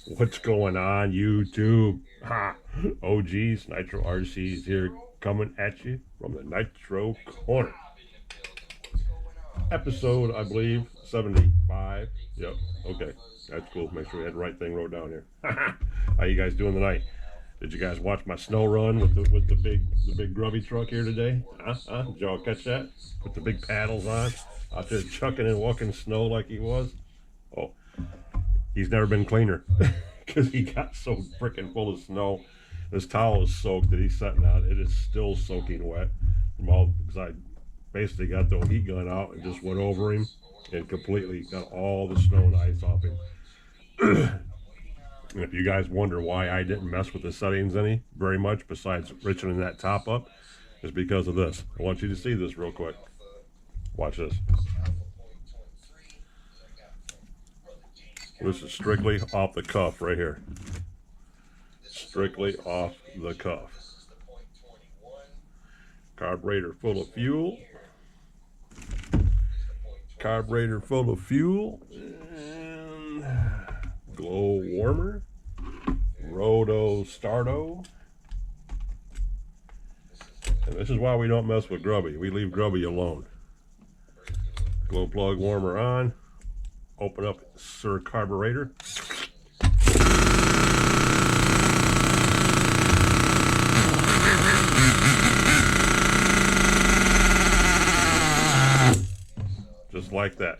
What's going on, YouTube? Ha! OGs, Nitro RCs here, coming at you from the Nitro Corner. Episode, I believe, 75. Yep, okay, that's cool. Make sure we had the right thing wrote down here. How you guys doing tonight? Did you guys watch my snow run with the big grubby truck here today? Did y'all catch that? With the big paddles on, out there chucking and walking snow like he was. Oh, he's never been cleaner because he got so freaking full of snow. This towel is soaked that he's sitting out. It is still soaking wet from all, because I basically got the heat gun out and just went over him and completely got all the snow and ice off him. And if you guys wonder why I didn't mess with the settings any very much, besides richening that top up, is because of this. I want you to see this real quick. Watch this. This is strictly off the cuff right here. Strictly off the cuff. Carburetor full of fuel. Carburetor full of fuel. And glow warmer. Roto Stardo. And this is why we don't mess with Grubby. We leave Grubby alone. Glow plug warmer on. Open up Sir Carburetor. Just like that.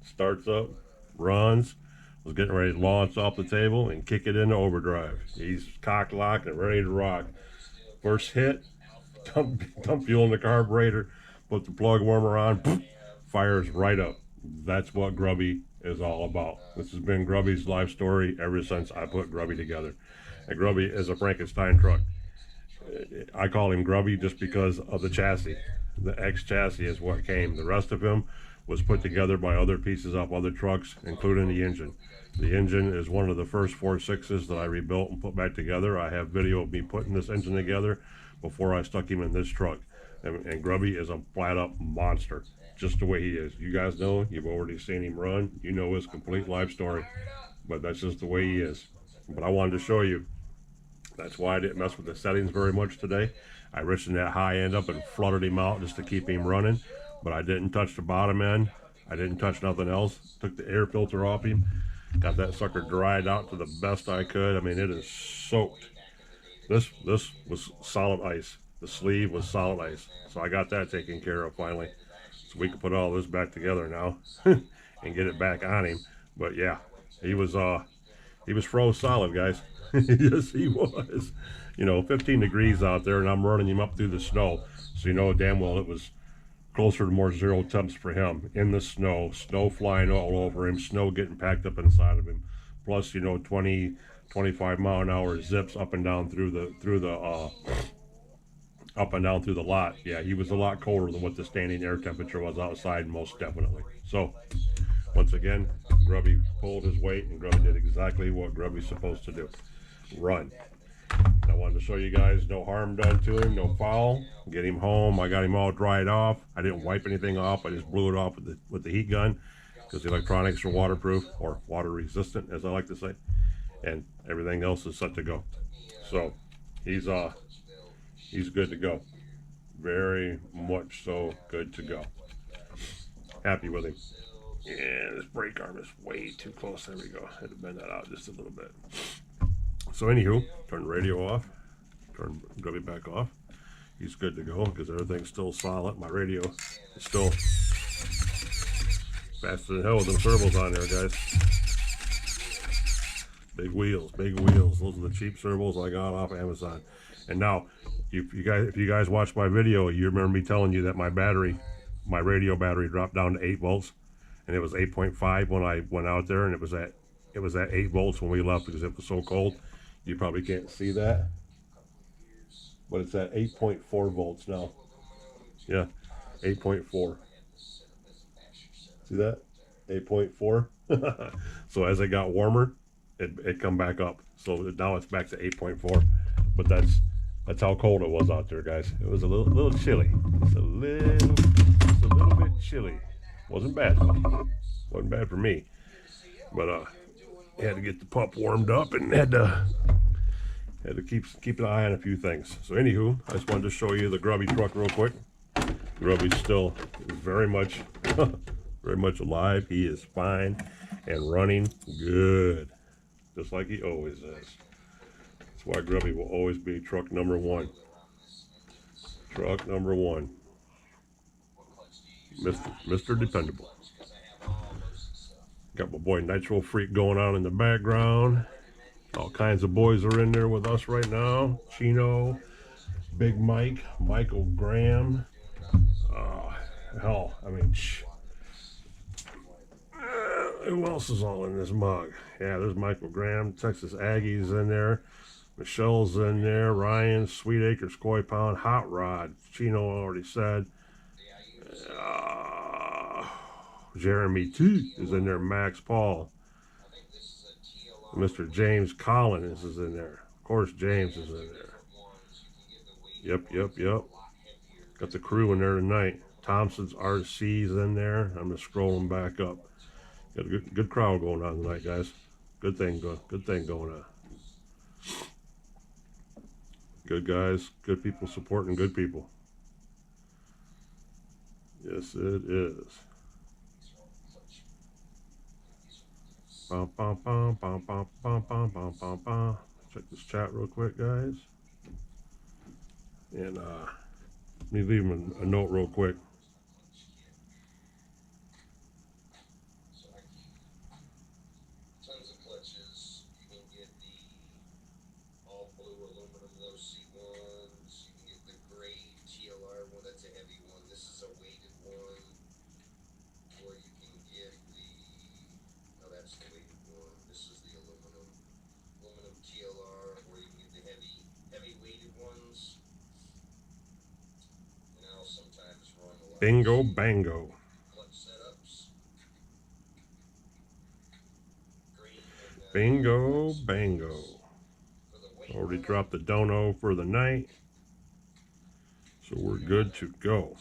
Starts up, runs. Was getting ready to launch off the table and kick it into overdrive. He's cock locked and ready to rock. First hit, dump fuel in the carburetor, put the plug warmer on, poof, fires right up. That's what Grubby is all about. This has been Grubby's life story ever since I put Grubby together. And Grubby is a Frankenstein truck. I call him Grubby just because of the chassis. The X chassis is what came. The rest of him was put together by other pieces off other trucks, including the engine. The engine is one of the first 4.6s that I rebuilt and put back together. I have video of me putting this engine together before I stuck him in this truck. And Grubby is a flat-up monster, just the way he is. You guys know, you've already seen him run. You know his complete life story, but that's just the way he is. But I wanted to show you. That's why I didn't mess with the settings very much today. I richened that high end up and flooded him out just to keep him running, but I didn't touch the bottom end. I didn't touch nothing else. Took the air filter off him. Got that sucker dried out to the best I could. I mean, it is soaked. This was solid ice. The sleeve was solid ice. So I got that taken care of finally. So we can put all this back together now and get it back on him. But yeah, he was froze solid, guys. Yes, he was. You know, 15 degrees out there, and I'm running him up through the snow. So you know damn well it was closer to more 0 temps for him in the snow. Snow flying all over him, snow getting packed up inside of him. Plus, you know, 20, 25 mile an hour zips up and down through the lot. Yeah, he was a lot colder than what the standing air temperature was outside, most definitely. So once again, Grubby pulled his weight, and Grubby did exactly what Grubby's supposed to do. Run. And I wanted to show you guys no harm done to him, no foul. Get him home. I got him all dried off. I didn't wipe anything off. I just blew it off with the heat gun, because the electronics are waterproof, or water resistant, as I like to say. And everything else is set to go. So he's good to go. Very much so good to go. Happy with him. Yeah, this brake arm is way too close. There we go. I had to bend that out just a little bit. So anywho, turn the radio off. Turn Grubby back off. He's good to go because everything's still solid. My radio is still faster than hell with them servos on there, guys. Big wheels, big wheels. Those are the cheap servos I got off Amazon. And now, if you guys watched my video, you remember me telling you that my radio battery dropped down to 8 volts, and it was 8.5 when I went out there, and it was at 8 volts when we left because it was so cold. You probably can't see that, but it's at 8.4 volts now. Yeah, 8.4. See that? 8.4. So as it got warmer, it come back up. So now it's back to 8.4. But that's how cold it was out there, guys. It was a little chilly. Just a little bit chilly. Wasn't bad. Wasn't bad for me. But had to get the pup warmed up and had to keep an eye on a few things. So anywho, I just wanted to show you the Grubby truck real quick. Grubby's still very much very much alive. He is fine and running good, just like he always is. That's why Grubby will always be truck number one. Truck number one. Mr. Dependable. Got my boy Nitro Freak going on in the background. All kinds of boys are in there with us right now. Chino, Big Mike, Michael Graham. Hell, I mean, who else is all in this mug? Yeah, there's Michael Graham, Texas Aggies in there. Michelle's in there. Ryan, Sweet Acres, Koi Pound, Hot Rod. Chino already said. Jeremy T is in there. Max Paul. Mr. James Collins is in there. Of course, James is in there. Yep. Got the crew in there tonight. Thompson's RC's in there. I'm just scrolling back up. Got a good crowd going on tonight, guys. Good thing going on. Good guys, good people supporting good people. Yes, it is. Check this chat real quick, guys. And let me leave him a note real quick. Tons of clutches. You can get the all blue aluminum low seat ones. You can get the gray TLR one. That's a heavy one. This is a weighted one. Or you can get the, no, that's the weighted one. This is the aluminum TLR. Or you can get the heavy weighted ones. And I'll sometimes run a lot. Bingo bango. Bingo bango. Already dropped the dono for the night, so we're good to go.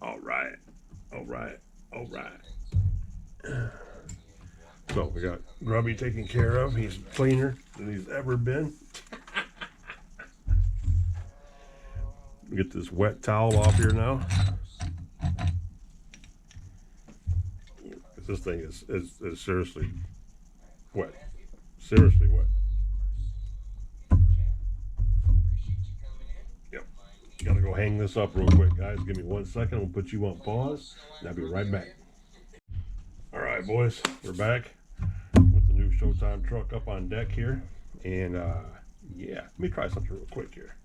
All right. So we got Grubby taken care of. He's cleaner than he's ever been. Get this wet towel off here now. This thing is seriously wet. Seriously wet. Yep. Gotta go hang this up real quick, guys. Give me 1 second. We'll put you on pause, and I'll be right back. All right, boys. We're back with the new Showtime truck up on deck here. And, yeah. Let me try something real quick here.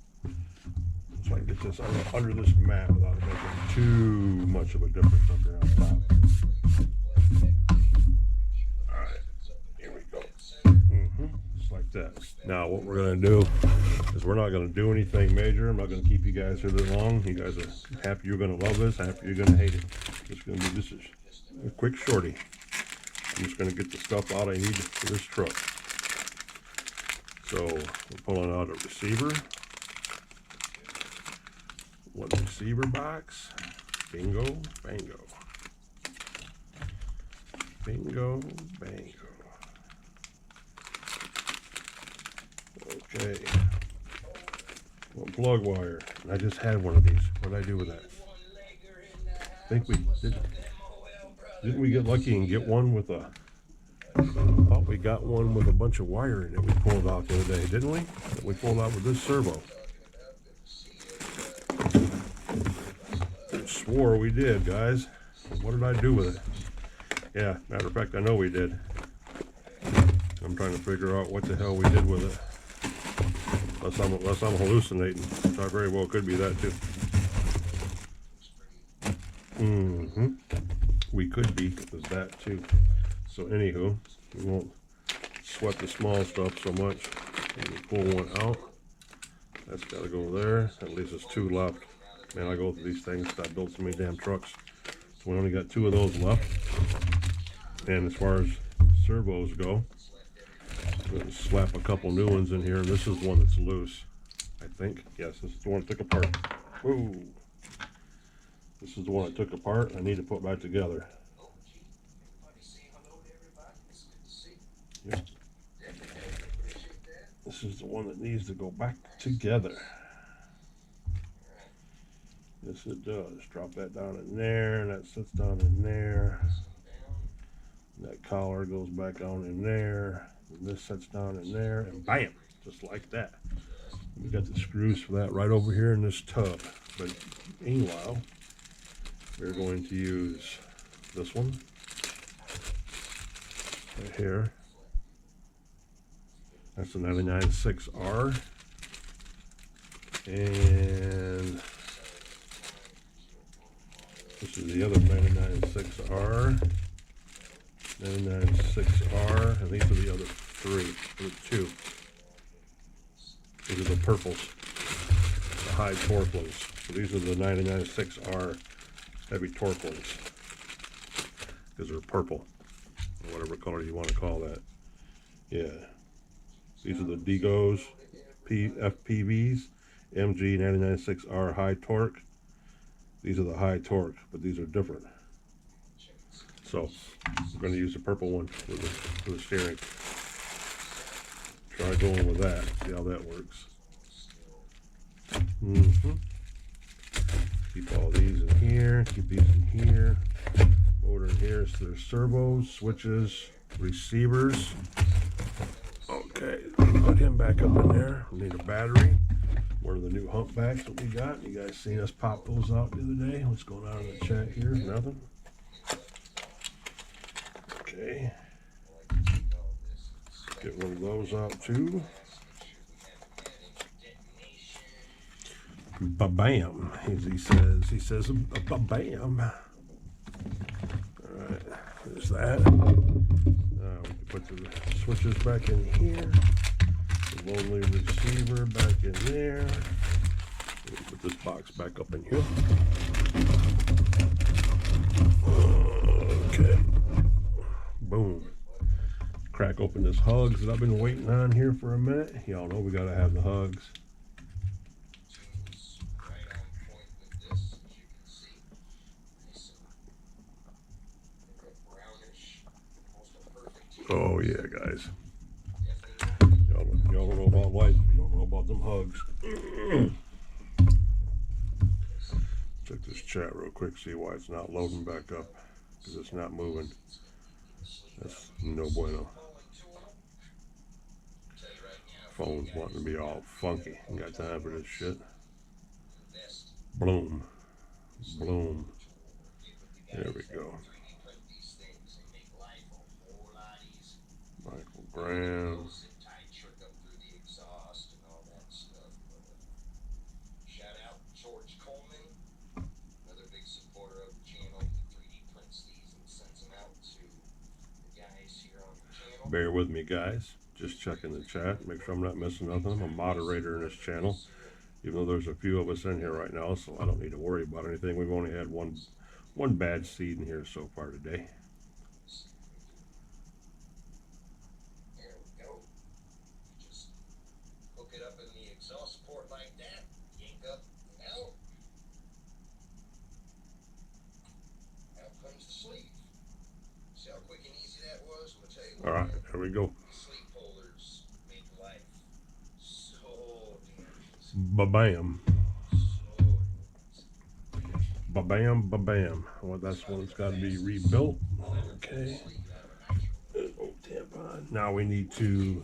So I can get this under this mat without making too much of a difference up here on top. Alright, here we go. Just like that. Now what we're going to do is we're not going to do anything major. I'm not going to keep you guys here that long. You guys are happy you're going to love this, happy you're going to hate it. It's going to be just a quick shorty. I'm just going to get the stuff out I need for this truck. So we're pulling out a receiver. One receiver box. Bingo, bango. Bingo, bango. Okay. One plug wire. I just had one of these. What did I do with that? I think we did. Didn't we get lucky and get one with a? I thought we got one with a bunch of wire in it. We pulled out the other day, didn't we? That we pulled out with this servo. I swore we did, guys. What did I do with it? Yeah, matter of fact, I know we did. I'm trying to figure out what the hell we did with it. Unless I'm hallucinating. I very well could be that too. We could be with that too. So anywho, we won't sweat the small stuff so much. We pull one out. That's got to go there. At least there's two left. Man, I go through these things. I built so many damn trucks. So we only got two of those left. And as far as servos go, we're going to slap a couple new ones in here. And this is one that's loose, I think. Yes, this is the one that took apart. Whoa. This is the one I took apart. I need to put back together. Yep. This is the one that needs to go back together. Yes, it does. Drop that down in there, and that sits down in there. And that collar goes back on in there, and this sits down in there, and bam, just like that. We got the screws for that right over here in this tub. But meanwhile, we're going to use this one right here. That's the 99.6R, and this is the other 99.6R, 99.6R, and these are the other three, or two. These are the purples, the high torque ones. So these are the 99.6R heavy torque ones, because they're purple, or whatever color you want to call that. Yeah. These are the Digos FPVs, MG 99.6R high torque. These are the high torque, but these are different. So we're going to use the purple one for the steering. Try going with that, see how that works. Keep all these in here, keep these in here. Motor in here, so there's servos, switches, receivers. Okay, put him back up in there. We need a battery. One of the new humpbacks that we got. You guys seen us pop those out the other day? What's going on in the chat here? Nothing. Okay. Get one of those out too. Ba-bam. He says ba-bam. All right, there's that. We can put the switches back in here. The lonely receiver back in there. We'll put this box back up in here. Okay. Boom. Crack open this hugs that I've been waiting on here for a minute. Y'all know we gotta have the hugs. Oh yeah, guys. Y'all don't know about life if you don't know about them hugs. Check this chat real quick, see why it's not loading back up. Because it's not moving. That's no bueno. Phone's wanting to be all funky. Ain't got time for this shit. Bloom. Bloom. There we go. Michael Graham. Bear with me, guys. Just checking the chat, make sure I'm not missing nothing. I'm a moderator in this channel, even though there's a few of us in here right now, so I don't need to worry about anything. We've only had one bad seed in here so far today. There we go. Just hook it up in the exhaust port like that, yank up and out. Out comes the sleeve. See how quick and easy that was? I'm gonna tell you what. All right, there we go. Ba-bam. Ba-bam, ba-bam. Well, that's one that's got to be rebuilt. Okay. Oh, tampon. Now we need to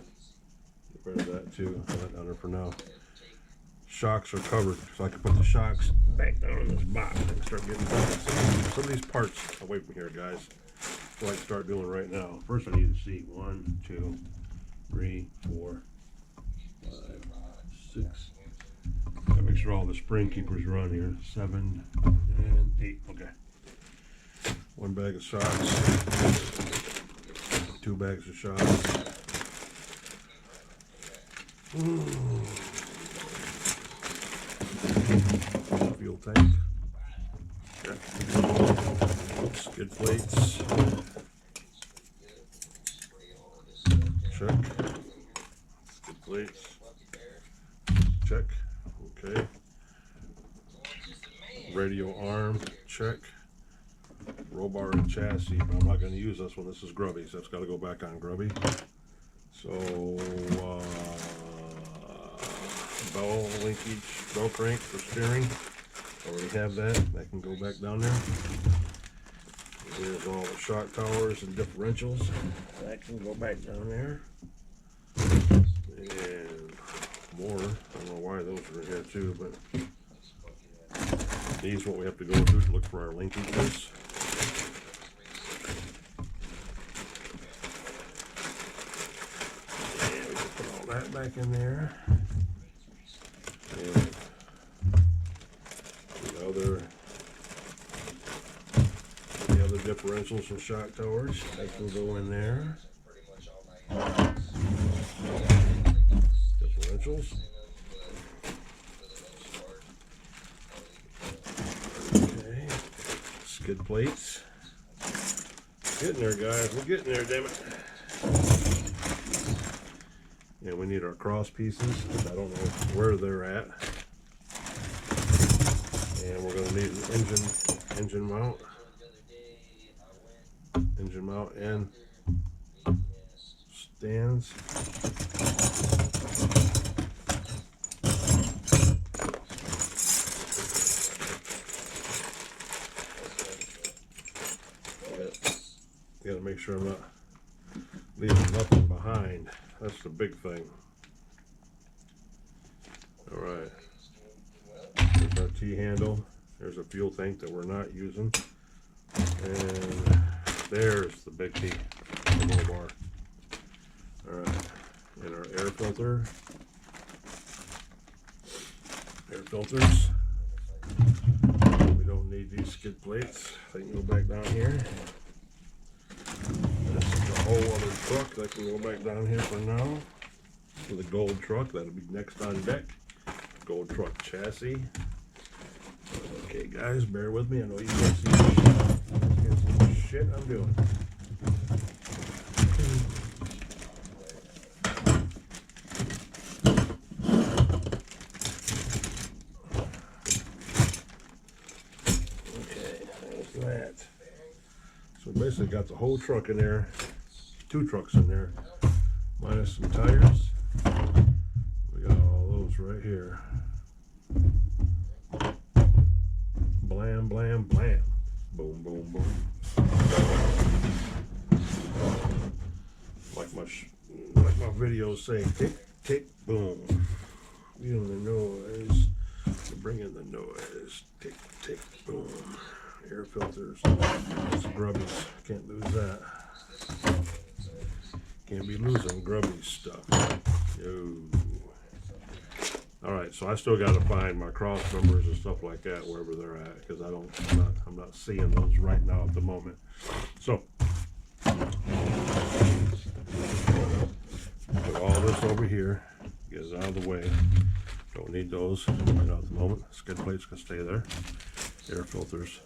get rid of that too. Put that down there for now. Shocks are covered, so I can put the shocks back down in this box and start getting some of these parts away from here, guys. So I can start doing right now. First, I need to see 1, 2, 3, 4, 5, 6. Gotta make sure all the spring keepers are on here. 7 and 8. Okay. 1 bag of shocks. 2 bags of shocks. Fuel tank. Check. Skid plates. Check. Skid plates. Check. Okay. Radio arm. check. Roll bar and chassis, but I'm not going to use this one. This is Grubby, so it's got to go back on Grubby. So, bell linkage, bell crank for steering. Already have that. That can go back down there. Here's all the shock towers and differentials. That can go back down there. And more. I don't know why those are in here too, but these what we have to go through to look for our linkages. And we can put all that back in there. And the other differentials and shock towers, they can go in there. Differentials. Okay. Skid plates. Getting there, guys. We're getting there, damn it. And we need our cross pieces. I don't know where they're at. And we're going to need an engine mount. Engine mount and stands. Gotta make sure I'm not leaving nothing behind. That's the big thing. Alright. There's our T-handle. There's a fuel tank that we're not using. And there's the big T, the roll bar. Alright. And our air filter. Air filters. We don't need these skid plates. They can go back down here. This is a whole other truck that can go back down here for now. For the gold truck, that'll be next on deck. Gold truck chassis. Okay, guys, bear with me. I know you guys see the shit I'm doing. Okay, there's that. So basically got the whole truck in there, 2 trucks in there, minus some tires. We got all those right here. Blam, blam, blam. Boom, boom, boom. Like my videos say, tick, tick, boom. You know the noise. You bring in the noise. Tick, tick, boom. Air filters. That's Grubby's. Can't lose that. Can't be losing Grubby stuff. Yo. Alright, so I still gotta find my cross numbers and stuff like that wherever they're at, because I'm not seeing those right now at the moment. So put all this over here, get it out of the way. Don't need those right now at the moment. Skid plates can stay there. Air filters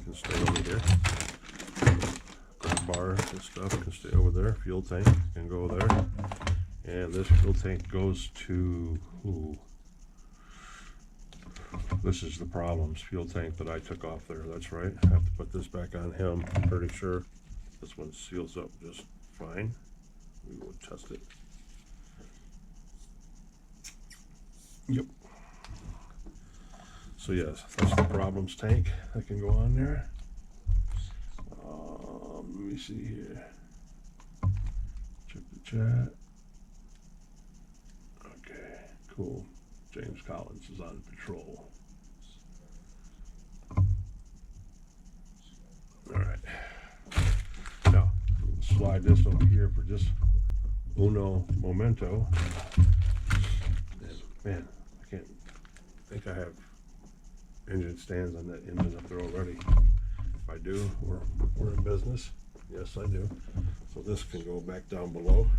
can stay over here. Bar and stuff can stay over there. Fuel tank can go there. And this fuel tank goes to, this is the problems. Fuel tank that I took off there. That's right. I have to put this back on him. I'm pretty sure this one seals up just fine. We will test it. Yep. So yes, that's the problems tank that can go on there. Let me see here. Check the chat. Okay, cool. James Collins is on patrol. Alright. Now, slide this over here for just uno momento. And man, I can't think I have engine stands on that engine up there already. If I do, we're in business. Yes, I do. So this can go back down below.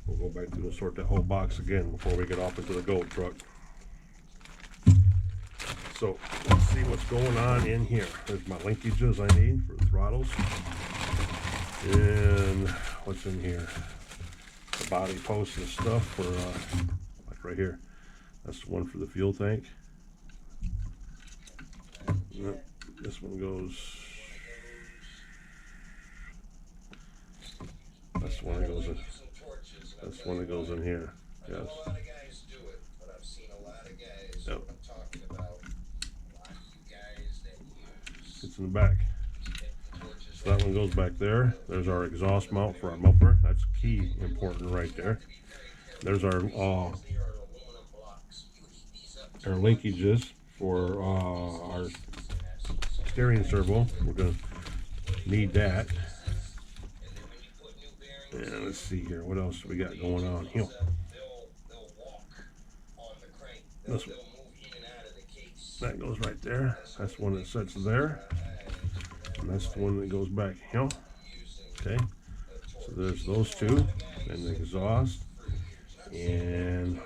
We'll go back through and sort that whole box again before we get off into the gold truck. So let's see what's going on in here. There's my linkages I need for the throttles. And what's in here? The body posts and stuff for, like right here. That's the one for the fuel tank. Yep, this one goes. That's the one that goes in. That's the one that goes in here. Yes. A lot of guys do it, but I've seen a lot of guys. Yep. I'm talking about a lot of you guys that use. It's in the back. So that one goes back there. There's our exhaust mount for our muffler. That's key important right there. There's our linkages for our steering servo. We're gonna need that. And let's see here, what else we got going on here? This one. That goes right there. That's the one that sits there. And that's the one that goes back here. Okay. So there's those two. And the exhaust. And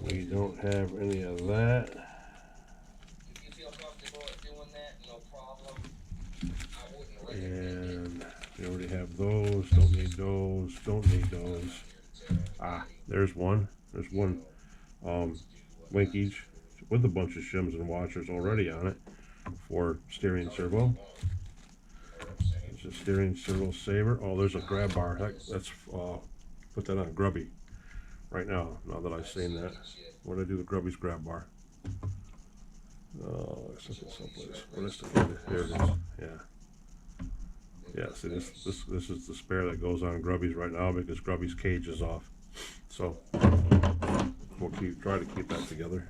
we don't have any of that. And we already have those. Don't need those. Don't need those. Ah, there's one. There's one linkage with a bunch of shims and washers already on it for steering servo. There's a steering servo saver. Oh, there's a grab bar. That's put that on GRUBBY right now. Now that I've seen that, what do I do with GRUBBY's grab bar? Oh, let's look at someplace. What is it? Here it is. Yeah. Yeah. See, this is the spare that goes on GRUBBY's right now because GRUBBY's cage is off. So we'll try to keep that together.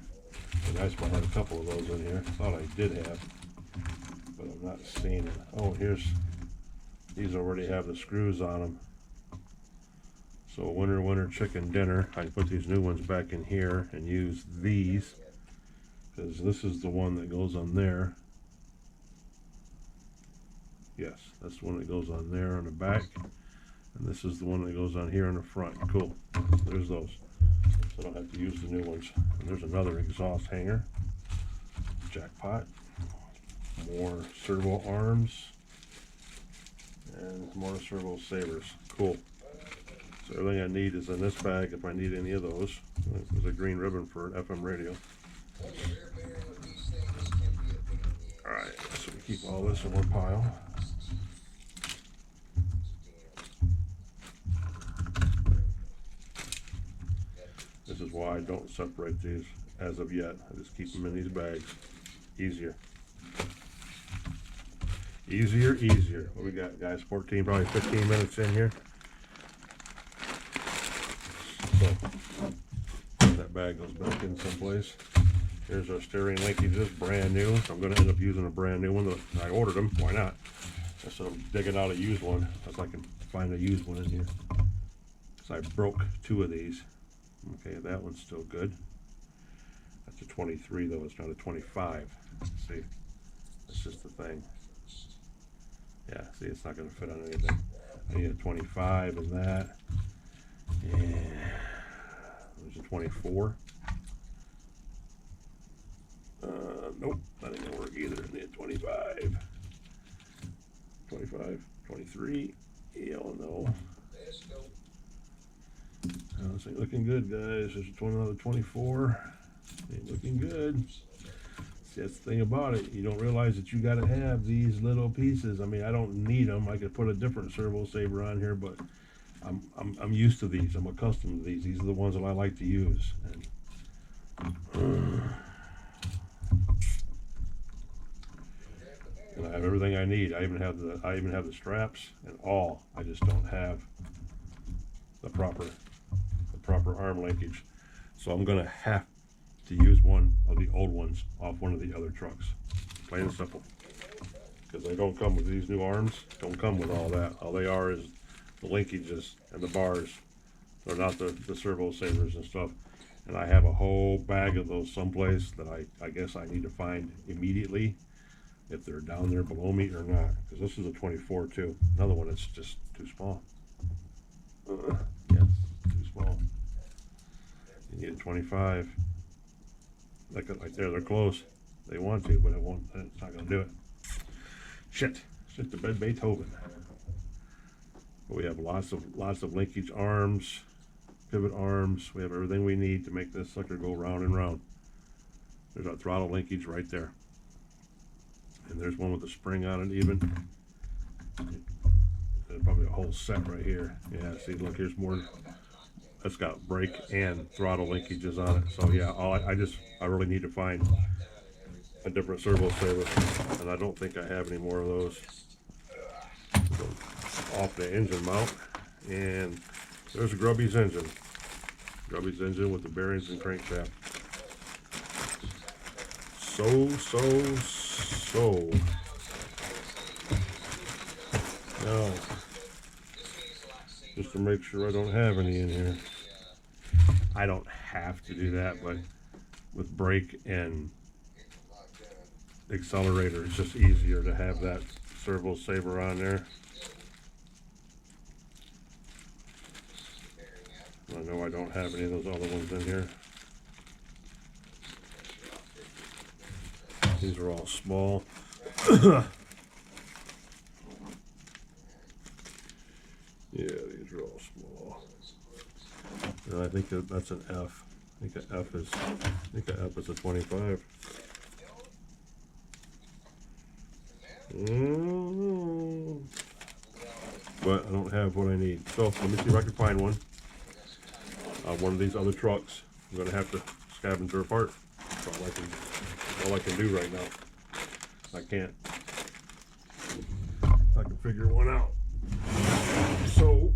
And I might have a couple of those in here. Thought I did have, but I'm not seeing it. Oh, these already have the screws on them. So winter chicken dinner. I can put these new ones back in here and use these because this is the one that goes on there. Yes, that's the one that goes on there on the back, and this is the one that goes on here in the front. Cool. There's those. So I don't have to use the new ones. And there's another exhaust hanger. Jackpot. More servo arms. And more servo savers. Cool. So everything I need is in this bag if I need any of those. There's a green ribbon for an FM radio. Alright, so we keep all this in one pile. This is why I don't separate these as of yet. I just keep them in these bags. Easier. Easier. What we got, guys? 14, probably 15 minutes in here. So that bag goes back in someplace. Here's our steering linkages, brand new. So I'm going to end up using a brand new one. I ordered them. Why not? So I'm digging out a used one if I can find a used one in here. So I broke 2 of these. Okay, that one's still good. That's a 23 though. It's not a 25. See, that's just the thing. Yeah, see, it's not going to fit on anything. I need a 25 in that. And there's a 24. Nope, that ain't gonna work either. I need a 25. 25, 23. Hell no. This ain't looking good, guys. There's another 24. Ain't looking good. See, that's the thing about it. You don't realize that you got to have these little pieces. I mean, I don't need them. I could put a different servo saver on here, but I'm used to these. I'm accustomed to these. These are the ones that I like to use. And I have everything I need. I even have the straps and all. I just don't have the proper arm linkage. So I'm gonna have to use one of the old ones off one of the other trucks. Plain and simple. Because they don't come with these new arms. Don't come with all that. All they are is the linkages and the bars. They're not the servo savers and stuff. And I have a whole bag of those someplace that I guess I need to find immediately if they're down there below me or not. Because this is a 24 too. Another one that's just too small. Yes, too small. You need a 25. Like there, they're close. They want to, but it won't. It's not gonna do it. Shit the bed Beethoven. But we have lots of linkage arms, pivot arms. We have everything we need to make this sucker go round and round. There's our throttle linkage right there. And there's one with a spring on it even. There's probably a whole set right here. Yeah, see, look, here's more. That's got brake and throttle linkages on it. So yeah, I really need to find a different servo saver, and I don't think I have any more of those. So, off the engine mount, and there's Grubby's engine. Grubby's engine with the bearings and crankshaft. So. Now, just to make sure I don't have any in here. I don't have to do that, but with brake and accelerator, it's just easier to have that servo saver on there. I know I don't have any of those other ones in here. These are all small. Yeah, these are all small. And I think that's an F. I think an F is a 25. But I don't have what I need. So let me see if I can find one. One of these other trucks. I'm gonna have to scavenger apart. That's all I can do right now. I can't. I can figure one out. So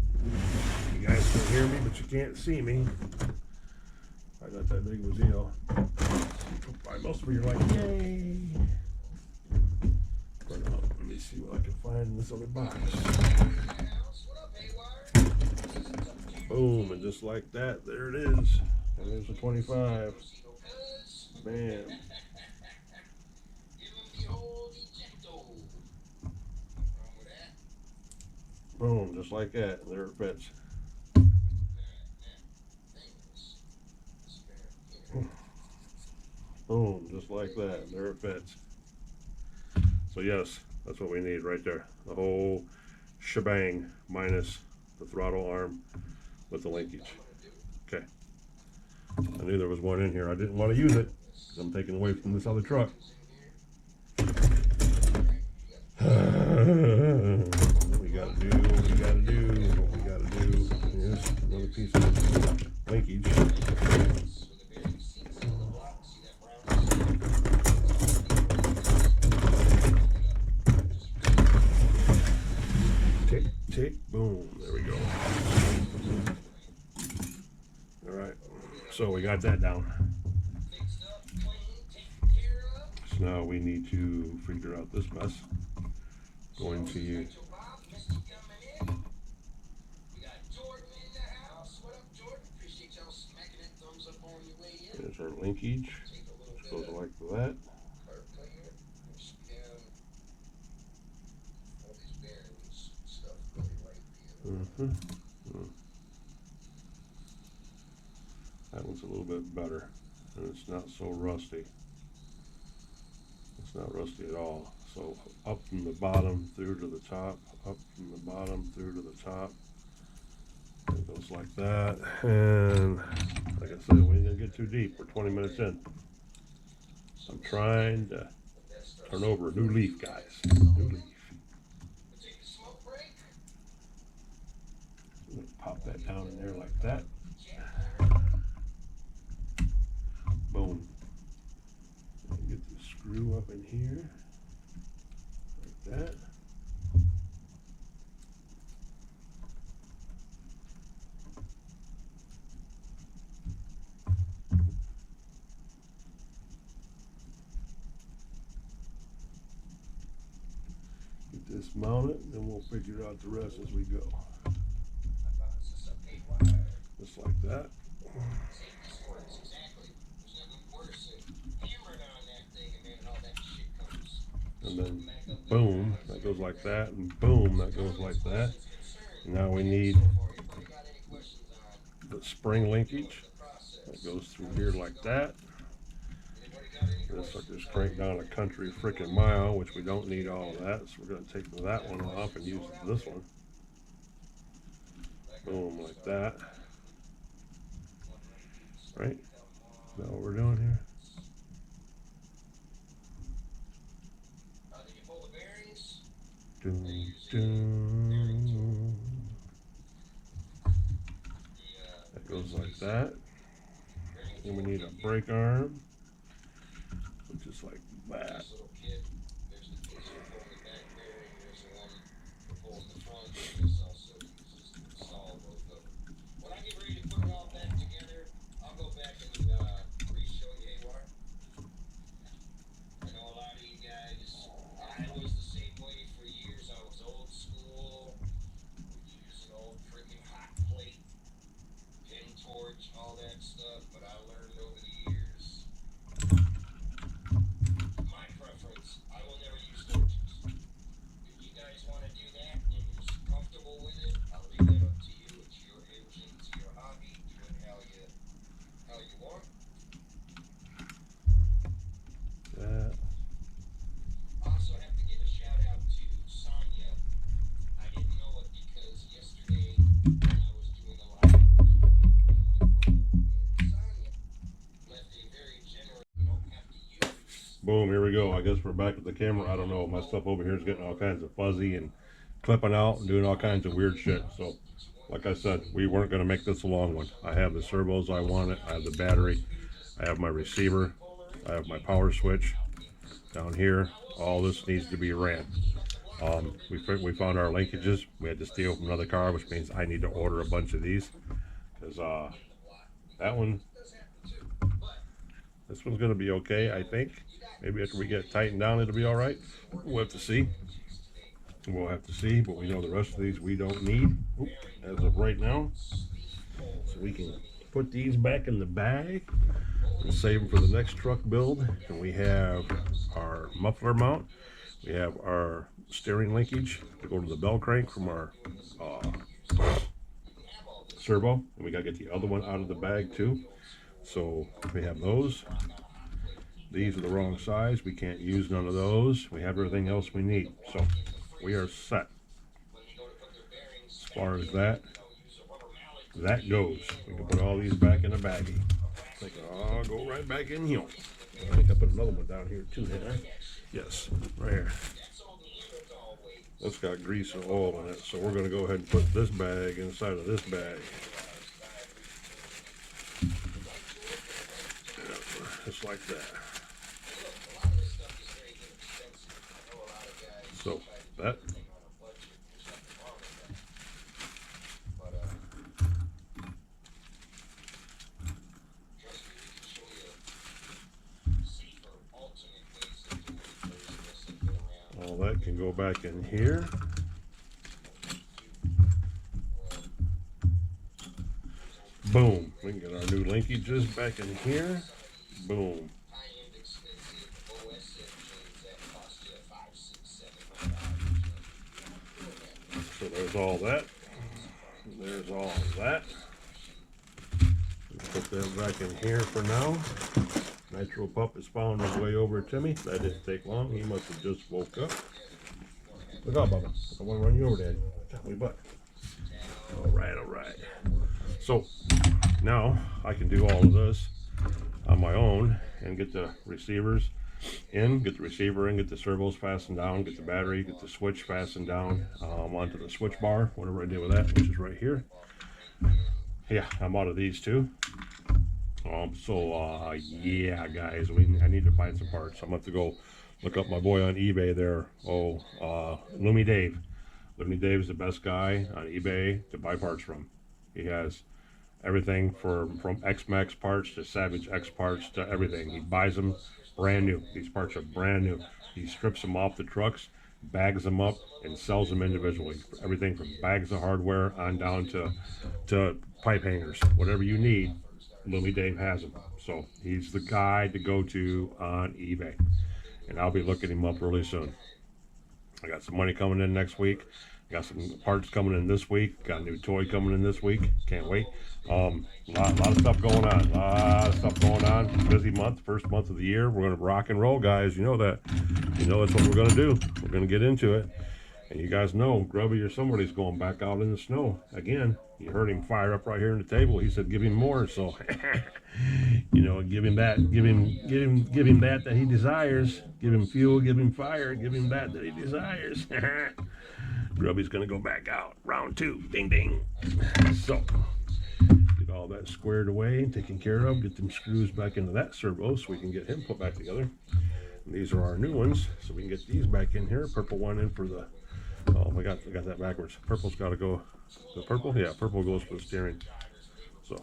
you guys can hear me, but you can't see me. I got that big of a deal. Most of you are like, yay. But let me see what I can find in this other box. Boom, and just like that, there it is. And there's a 25. Bam. Boom, just like that. And there it fits. Boom, just like that. And there it fits. So yes, that's what we need right there. The whole shebang minus the throttle arm with the linkage. Okay. I knew there was one in here. I didn't want to use it because I'm taking away from this other truck. What we gotta do, what we gotta do, what we gotta do. Here's another piece of linkage. Tick, tick, boom. There we go. Alright, so we got that down. So now we need to figure out this mess. Going to use. There's our linkage, which goes like that. That one's a little bit better, and it's not so rusty. It's not rusty at all. So up from the bottom through to the top, up from the bottom through to the top. It goes like that, and like I said, we ain't gonna get too deep. We're 20 minutes in. I'm trying to turn over a new leaf, guys. New leaf. I'm gonna pop that down in there like that. Boom. Get the screw up in here. Like that. Get this mounted, then we'll figure out the rest as we go. Just like that. And then boom, that goes like that, and boom, that goes like that. Now we need the spring linkage that goes through here like that. This sucker's cranked down a country freaking mile, which we don't need all of that, so we're going to take that one off and use this one. Boom, like that. Right? Is that what we're doing here? Dun, dun. That goes like that. Then we need a brake arm, just like that. All that stuff, but I learned over the years my preference. I will never use torches. If you guys want to do that and you're comfortable with it, I'll leave that up to you. It's your engine, it's your hobby. Do it how you want. Also have to give a shout out to Sonya. I didn't know it because yesterday when I was doing a live, I was working from my phone, and Sonya left a very generous. You don't have to use. Boom, here we go. I guess we're back with the camera. I don't know. My stuff over here is getting all kinds of fuzzy and clipping out and doing all kinds of weird shit. So, like I said, we weren't going to make this a long one. I have the servos I wanted. I have the battery. I have my receiver. I have my power switch down here. All this needs to be ran. We found our linkages. We had to steal from another car, which means I need to order a bunch of these. Because that one, this one's going to be okay, I think. Maybe after we get it tightened down, it'll be all right. We'll have to see. We'll have to see, but we know the rest of these we don't need as of right now. So we can put these back in the bag and save them for the next truck build. And we have our muffler mount. We have our steering linkage to go to the bell crank from our servo. And we got to get the other one out of the bag too. So we have those. These are the wrong size. We can't use none of those. We have everything else we need. So we are set. As far as that goes. We can put all these back in a baggie. They can all go right back in here. I think I put another one down here too, didn't I? Yes, right here. That's got grease and oil in it, so we're going to go ahead and put this bag inside of this bag. Just like that. So that. All that can go back in here. Boom. We can get our new linkages back in here. Boom. So there's all that. There's all that. Put that back in here for now. Nitro pup is found his way over to me. That didn't take long. He must have just woke up. Look out, Bubba. I want to run you over, Daddy. Got my butt. All right, all right. So now I can do all of this on my own and get the receivers in, get the receiver in, get the servos fastened down, get the battery, get the switch fastened down onto the switch bar, whatever I did with that, which is right here. Yeah, I'm out of these two. Yeah, guys, I need to find some parts. I'm going to have to go look up my boy on eBay there. Loomy Dave. Loomy Dave is the best guy on eBay to buy parts from. He has everything from X-Max parts to Savage X parts to everything. He buys them brand new. These parts are brand new. He strips them off the trucks, bags them up, and sells them individually. Everything from bags of hardware on down to pipe hangers. Whatever you need, Loomy Dave has them. So he's the guy to go to on eBay. And I'll be looking him up really soon. I got some money coming in next week. Got some parts coming in this week. Got a new toy coming in this week. Can't wait. Lot of stuff going on. Busy month, first month of the year. We're gonna rock and roll, guys. You know that. You know that's what we're gonna do. We're gonna get into it. And you guys know, Grubby or somebody's going back out in the snow again. You heard him fire up right here on the table. He said, "Give him more." So, you know, give him that, give him that he desires. Give him fuel, give him fire, give him that he desires. Grubby's gonna go back out. Round 2. Ding ding. So get all that squared away, taken care of. Get them screws back into that servo so we can get him put back together. And these are our new ones, so we can get these back in here. Purple one in for the. Oh, I got that backwards. Purple's got to go. The purple, yeah, purple goes for the steering. So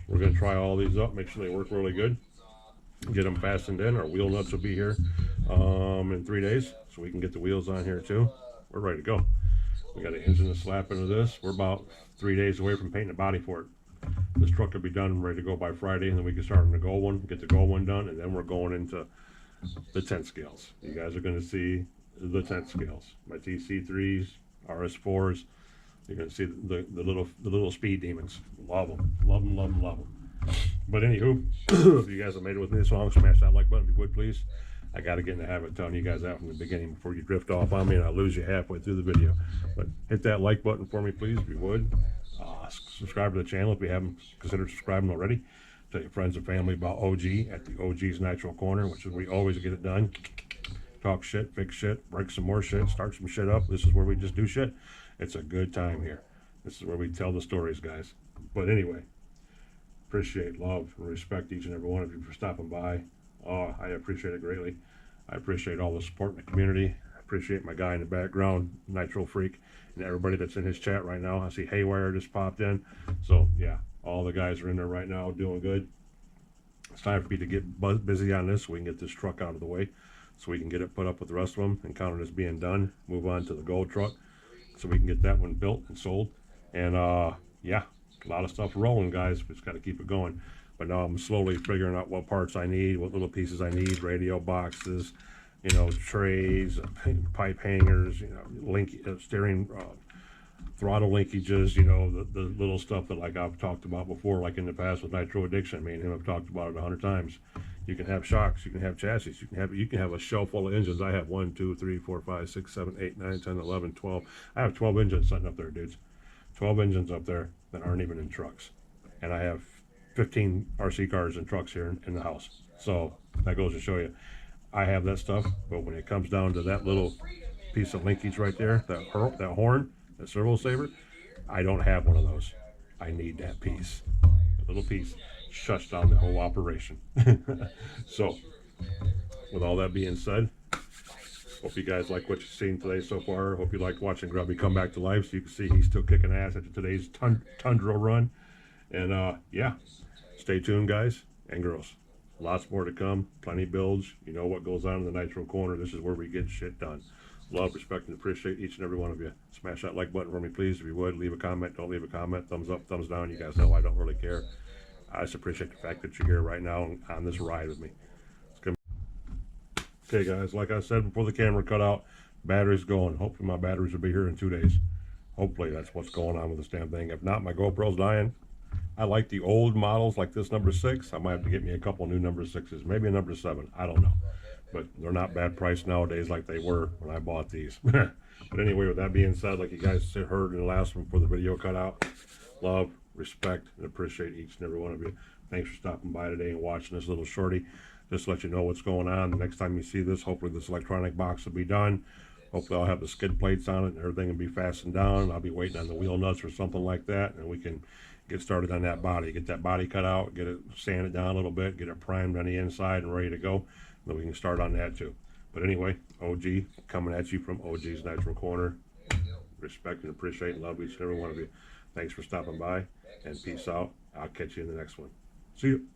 we're gonna try all these up, make sure they work really good. Get them fastened in. Our wheel nuts will be here in 3 days, so we can get the wheels on here too. We're ready to go. We got an engine to slap into this. We're about 3 days away from painting the body for it. This truck will be done, ready to go by Friday, and then we can start on the gold one, get the gold one done, and then we're going into the 10 scales. You guys are going to see the 10 scales. My TC3s, RS4s. You're going to see the little speed demons. Love them, love them, love them, love them. But anywho, if you guys have made it with me this long, smash that like button if you would, please. I got to get in the habit of telling you guys that from the beginning before you drift off on me and I lose you halfway through the video. But hit that like button for me, please, if you would. Subscribe to the channel if you haven't considered subscribing already. Tell your friends and family about OG at the OG's Nitro Corner, which is where we always get it done. Talk shit, fix shit, break some more shit, start some shit up. This is where we just do shit. It's a good time here. This is where we tell the stories, guys. But anyway, appreciate, love, and respect each and every one of you for stopping by. Oh, I appreciate it greatly. I appreciate all the support in the community. I appreciate my guy in the background, Nitro Freak, and everybody that's in his chat right now. I see Haywire just popped in. So, yeah, all the guys are in there right now doing good. It's time for me to get busy on this so we can get this truck out of the way so we can get it put up with the rest of them and count it as being done. Move on to the gold truck so we can get that one built and sold. And, yeah, a lot of stuff rolling, guys. We just got to keep it going. But now I'm slowly figuring out what parts I need, what little pieces I need, radio boxes, you know, trays, pipe hangers, you know, steering, throttle linkages, you know, the little stuff that like I've talked about before, like in the past with Nitro Addiction. Me and him have talked about it 100 times. You can have shocks, you can have chassis, you can have a shelf full of engines. I have 1, 2, 3, 4, 5, 6, 7, 8, 9, 10, 11, 12. I have 12 engines sitting up there, dudes. 12 engines up there that aren't even in trucks. And I have 15 RC cars and trucks here in the house. So that goes to show you, I have that stuff, but when it comes down to that little piece of linkage right there, that horn, that servo saver, I don't have one of those. I need that piece. A little piece shuts down the whole operation. So, with all that being said, hope you guys like what you've seen today so far. Hope you liked watching Grubby come back to life so you can see he's still kicking ass after today's Tundra run. And yeah, stay tuned, guys and girls. Lots more to come. Plenty builds. You know what goes on in the Nitro Corner. This is where we get shit done. Love, respect, and appreciate each and every one of you. Smash that like button for me, please, if you would. Leave a comment. Don't leave a comment. Thumbs up, thumbs down. You guys know I don't really care. I just appreciate the fact that you're here right now on this ride with me. Okay, guys, like I said before the camera cut out, battery's going. Hopefully my batteries will be here in 2 days. Hopefully that's what's going on with this damn thing. If not, my GoPro's dying. I like the old models like this number 6. I might have to get me a couple new number 6s, maybe a number 7. I don't know. But they're not bad price nowadays like they were when I bought these. But anyway, with that being said, like you guys heard in the last one before the video cut out, love, respect, and appreciate each and every one of you. Thanks for stopping by today and watching this little shorty. Just to let you know what's going on. The next time you see this, hopefully this electronic box will be done. Hopefully I'll have the skid plates on it and everything will be fastened down. I'll be waiting on the wheel nuts or something like that, and we can get started on that body. Get that body cut out, get it sanded down a little bit, get it primed on the inside and ready to go. Then we can start on that too. But anyway, OG coming at you from OG's Nitro Corner. Respect and appreciate and love each and every one of you. Thanks for stopping by and peace out. I'll catch you in the next one. See you.